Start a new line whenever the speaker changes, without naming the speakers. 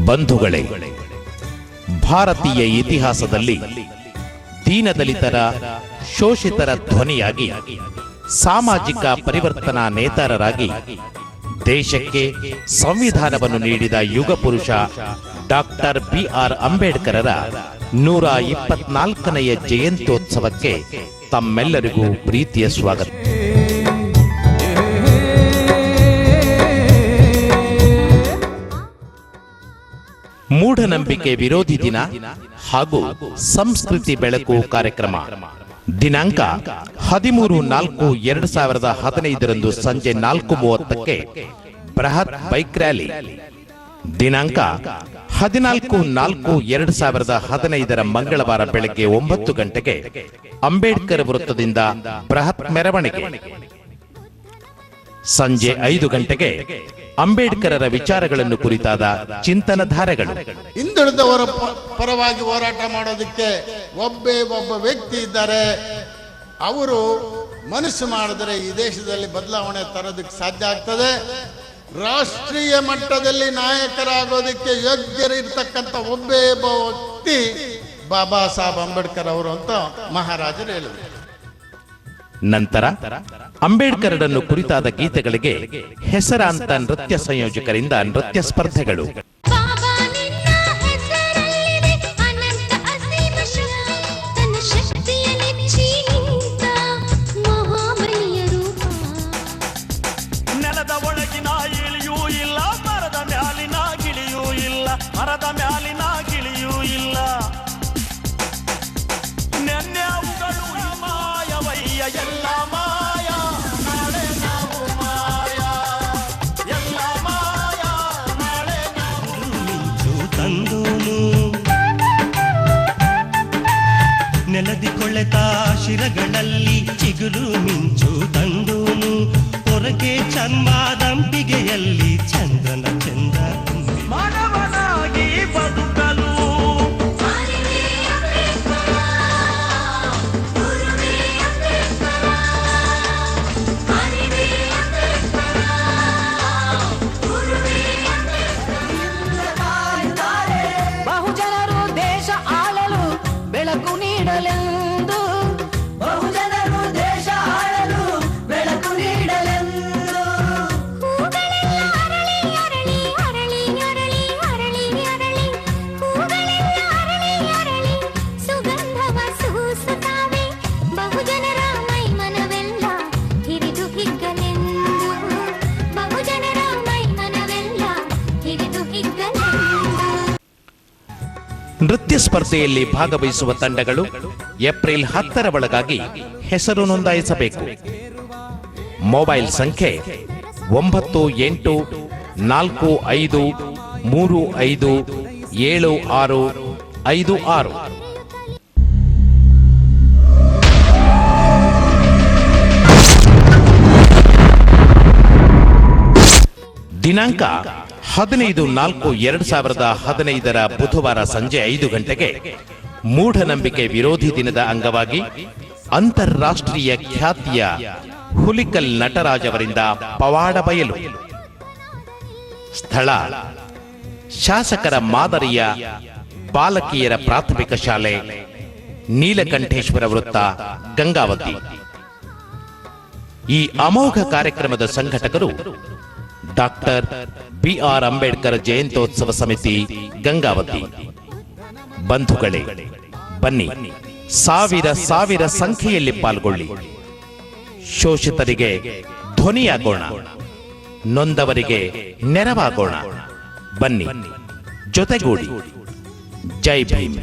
ಬಂಧುಗಳೇ, ಭಾರತೀಯ ಇತಿಹಾಸದಲ್ಲಿ ದೀನದಲಿತರ, ಶೋಷಿತರ ಧ್ವನಿಯಾಗಿ, ಸಾಮಾಜಿಕ ಪರಿವರ್ತನಾ ನೇತಾರರಾಗಿ ದೇಶಕ್ಕೆ ಸಂವಿಧಾನವನ್ನು ನೀಡಿದ ಯುಗ ಪುರುಷ ಡಾಕ್ಟರ್ ಬಿ.ಆರ್. ಅಂಬೇಡ್ಕರರ 124ನೆಯ ಜಯಂತ್ಯೋತ್ಸವಕ್ಕೆ ತಮ್ಮೆಲ್ಲರಿಗೂ ಪ್ರೀತಿಯ ಸ್ವಾಗತ. ಮೂಢನಂಬಿಕೆ ವಿರೋಧಿ ದಿನ ಹಾಗೂ ಸಂಸ್ಕೃತಿ ಬೆಳಕು ಕಾರ್ಯಕ್ರಮ ದಿನಾಂಕ 13/4/2015 ಸಂಜೆ 4:30ಕ್ಕೆ ಬೃಹತ್ ಬೈಕ್ ರ್ಯಾಲಿ. ದಿನಾಂಕ 14/4/2015 ಮಂಗಳವಾರ ಬೆಳಗ್ಗೆ 9 ಗಂಟೆಗೆ ಅಂಬೇಡ್ಕರ್ ವೃತ್ತದಿಂದ ಬೃಹತ್ ಮೆರವಣಿಗೆ. ಸಂಜೆ 5 ಗಂಟೆಗೆ ಅಂಬೇಡ್ಕರರ ವಿಚಾರಗಳನ್ನು ಕುರಿತಾದ ಚಿಂತನಧಾರೆಗಳು.
ಹಿಂದುಳಿದವರ ಪರವಾಗಿ ಹೋರಾಟ ಮಾಡೋದಕ್ಕೆ ಒಬ್ಬ ವ್ಯಕ್ತಿ ಇದ್ದಾರೆ. ಅವರು ಮನಸ್ಸು ಮಾಡಿದ್ರೆ ಈ ದೇಶದಲ್ಲಿ ಬದಲಾವಣೆ ತರೋದಕ್ಕೆ ಸಾಧ್ಯ ಆಗ್ತದೆ. ರಾಷ್ಟ್ರೀಯ ಮಟ್ಟದಲ್ಲಿ ನಾಯಕರಾಗೋದಕ್ಕೆ ಯೋಗ್ಯರಿರ್ತಕ್ಕಂಥ ಒಬ್ಬ ವ್ಯಕ್ತಿ ಬಾಬಾ ಸಾಹೇಬ್ ಅಂಬೇಡ್ಕರ್ ಅವರು ಅಂತ ಮಹಾರಾಜರು ಹೇಳಿದರು.
ನಂತರ ಅಂಬೇಡ್ಕರರನ್ನು ಕುರಿತಾದ ಗೀತೆಗಳಿಗೆ ಹೆಸರಾಂತ ನೃತ್ಯ ಸಂಯೋಜಕರಿಂದ ನೃತ್ಯ ಸ್ಪರ್ಧೆಗಳು.
ನೆಲದ ಒಳಗಿನ ಇಳಿಯೂ ಇಲ್ಲ, ಮರದ ಮ್ಯಾಲಿನ ಗಿಳಿಯೂ ಇಲ್ಲ, ಮರದ ಮ್ಯಾಲಿನ ಗಿಳಿಯೂ ಇಲ್ಲ. ನೆನ್ನೆವುಗಳು ಮಾಯವಯ್ಯ, ಎಲ್ಲ ಮಾಯ, ನಾಳೆ ನಾವು ಮಾಯ, ಎಲ್ಲ ಮಾಯ, ನಾಳೆ ನಾವು. ಮಿಂಚು ತಂದೋನು ನೆಲದಿ ಕೊಳೆತ ಶಿರಗಳಲ್ಲಿ ಚಿಗುರು ಮಿಂಚು ತಂದೋನು, ಹೊರಗೆ ಚನ್ಮಾದಂಪಿಗೆಯಲ್ಲಿ ಚಂದ್ರನ ಚಂದ ಮಾನವನಾಗಿ ಬದುಕಲು.
ಬಹುಜನರು ದೇಶ ಆಳಲು ಬೆಳಕು ನೀಡಲೆಂದು, ಬಹುಜನರು ದೇಶ ಆಳಲು ಬೆಳಕು ನೀಡಲೆಂದು. ಹೂಗಳೆಲ್ಲ ಅರಳಿ ಅರಳಿ ಅರಳಿ ಅರಳಿ ಅರಳಿ ಅರಳಿ, ಹೂಗಳೆಲ್ಲ ಅರಳಿ ಅರಳಿ ಸುಗಂಧವ ಸೂಸುತ್ತಾವೆ. ಬಹುಜನರ ಮೈ ಮನವೆಲ್ಲ ಹಿರಿದು ಹಿಗ್ಗಲೆಂದು, ಬಹುಜನರ ಮೈ ಮನವೆಲ್ಲ ಹಿರಿದು ಹಿಗ್ಗಲೆಂದು.
ನೃತ್ಯ ಸ್ಪರ್ಧೆಯಲ್ಲಿ ಭಾಗವಹಿಸುವ ತಂಡಗಳು ಏಪ್ರಿಲ್ 10ರ ಒಳಗಾಗಿ ಹೆಸರು ನೋಂದಾಯಿಸಬೇಕು. ಮೊಬೈಲ್ ಸಂಖ್ಯೆ 9845357656. ದಿನಾಂಕ 15/4/2015 ಬುಧವಾರ ಸಂಜೆ 5 ಗಂಟೆಗೆ ಮೂಢನಂಬಿಕೆ ವಿರೋಧಿ ದಿನದ ಅಂಗವಾಗಿ ಅಂತಾರಾಷ್ಟ್ರೀಯ ಖ್ಯಾತಿಯ ಹುಲಿಕಲ್ ನಟರಾಜ್ ಅವರಿಂದ ಪವಾಡ ಬಯಲು. ಸ್ಥಳ ಶಾಸಕರ ಮಾದರಿಯ ಬಾಲಕಿಯರ ಪ್ರಾಥಮಿಕ ಶಾಲೆ, ನೀಲಕಂಠೇಶ್ವರ ವೃತ್ತ, ಗಂಗಾವತಿ. ಈ ಅಮೋಘ ಕಾರ್ಯಕ್ರಮದ ಸಂಘಟಕರು ಡಾಕ್ಟರ್ ಬಿ.ಆರ್. ಅಂಬೇಡ್ಕರ್ ಜಯಂತ್ಯೋತ್ಸವ ಸಮಿತಿ, ಗಂಗಾವತಿ. ಬಂಧುಗಳೇ, ಬನ್ನಿ, ಸಾವಿರ ಸಂಖ್ಯೆಯಲ್ಲಿ ಪಾಲ್ಗೊಳ್ಳಿ. ಶೋಷಿತರಿಗೆ ಧ್ವನಿಯಾಗೋಣ, ನೊಂದವರಿಗೆ ನೆರವಾಗೋಣ. ಬನ್ನಿ, ಜೊತೆಗೂಡಿ. ಜೈ ಭೀಮ್.